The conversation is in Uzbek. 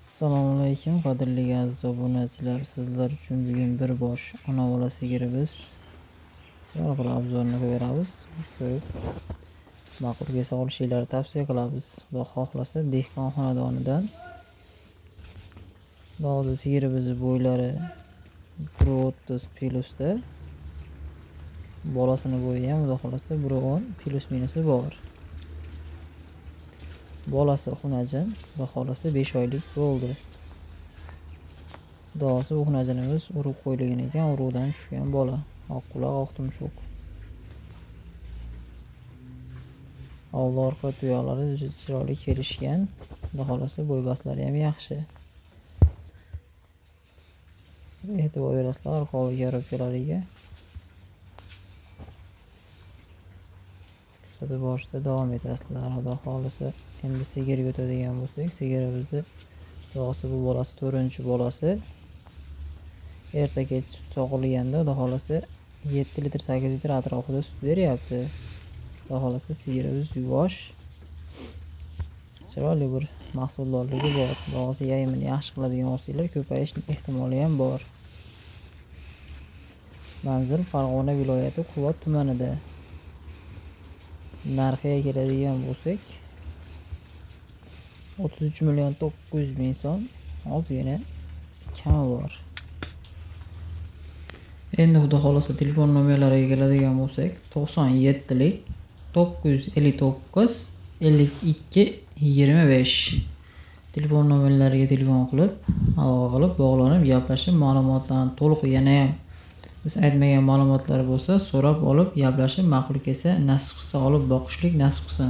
Assalomu alaykum qadrli aziz obunachilar, sizlar uchun bugun bir bosh ona bola sigirimiz chiroyli qilib obzorini beramiz. Ko'rib ma'qul kelsa olishinglarni tavsiya qilamiz. Xudo xohlasa dehqon xonadonidan hozir sigirimiz bo'ylari 1.30 plyusda, bolasini bo'yi ham xudo xohlasa 1.10 plyus minusi bor. Bolasi xunajin, xudo xohlasa 5 oylik bo'ldi. Xudosi bu xunajinimiz urug' qo'yilgan ekan, urug'dan tushgan bola. Oq quloq, oq tumshuq. Oldi orqa tuyoqlari juda chiroyli kelishgan. Xudo xohlasa bo'y-bastlari ham yaxshi. E'tibor berasizlar orqavi garobkalariga. Ko'rsatib borishda davom etasizlar. Xudo xohlasa endi sigirga o'tadigan bo'lsak, sigirimizni xudosi bu bolasi 4-bolasi. Erta kech sut sog'ilganda xudo xohlasa 7 litr 8 litr atrofida sut beryapti. Xudo xohlasa sigirimiz yuvosh, chiroyli bir mahsuldorligi bor. Xudo xohlasa yayimini yaxshi qiladigan bo'lsanglar, ko'payish ehtimoli ham bor. Manzil Farg'ona viloyati Quvvat tumanida. Narxiga keladigan bo'lsak 33.900.000 so'm, ozgina kami bor. Endi xudo xohlasa telefon nomerlariga keladigan bo'lsak 97lik 959 52 25 telefon nomerlariga telefon qilib, aloqa qilib, bog'lanib, gaplashib, ma'lumotlarni to'liq yana ham biz aytmagan ma'lumotlar bo'lsa so'rab olib, gaplashib, ma'qul kelsa, nasib qilsa olib boqishlik nasib qilsin.